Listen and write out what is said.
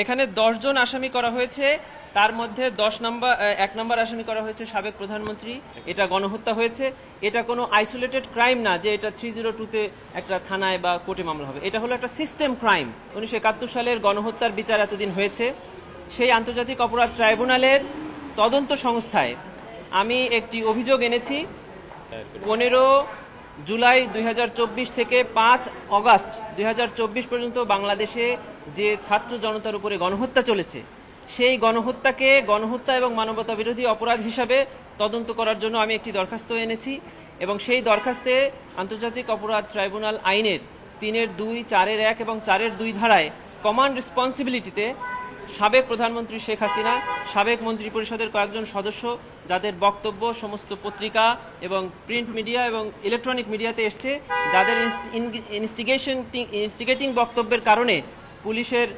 এখানে 10 জন আসামি করা হয়েছে, তার মধ্যে 1 নম্বর আসামি করা হয়েছে সাবেক প্রধানমন্ত্রী। এটা গণহত্যা হয়েছে। এটা কোনো আইসোলেটেড ক্রাইম না যে এটা 302-তে একটা থানায় বা কোর্টে মামলা হবে। এটা হলো একটা সিস্টেম ক্রাইম। 1971 সালের গণহত্যার বিচার এতদিন হয়েছে। সেই আন্তর্জাতিক অপরাধ ট্রাইব্যুনালের তদন্ত সংস্থায় আমি একটি অভিযোগ এনেছি। 15 জুলাই 2024 থেকে 5 অগাস্ট 2024 পর্যন্ত বাংলাদেশে যে ছাত্র জনতার উপরে গণহত্যা চলেছে, সেই গণহত্যাকে গণহত্যা এবং মানবতা বিরোধী অপরাধ হিসাবে তদন্ত করার জন্য আমি একটি দরখাস্ত এনেছি এবং সেই দরখাস্তে আন্তর্জাতিক অপরাধ ট্রাইব্যুনাল আইনের 3-2, 4-1 এবং 4-2 ধারায় কমান্ড রেসপন্সিবিলিটিতে সাবেক প্রধানমন্ত্রী শেখ হাসিনা, সাবেক মন্ত্রিপরিষদের কয়েকজন সদস্য যাদের বক্তব্য সমস্ত পত্রিকা এবং প্রিন্ট মিডিয়া এবং ইলেকট্রনিক মিডিয়াতে এসছে, যাদের ইনস্টিগেটিং বক্তব্যের কারণে পুলিশের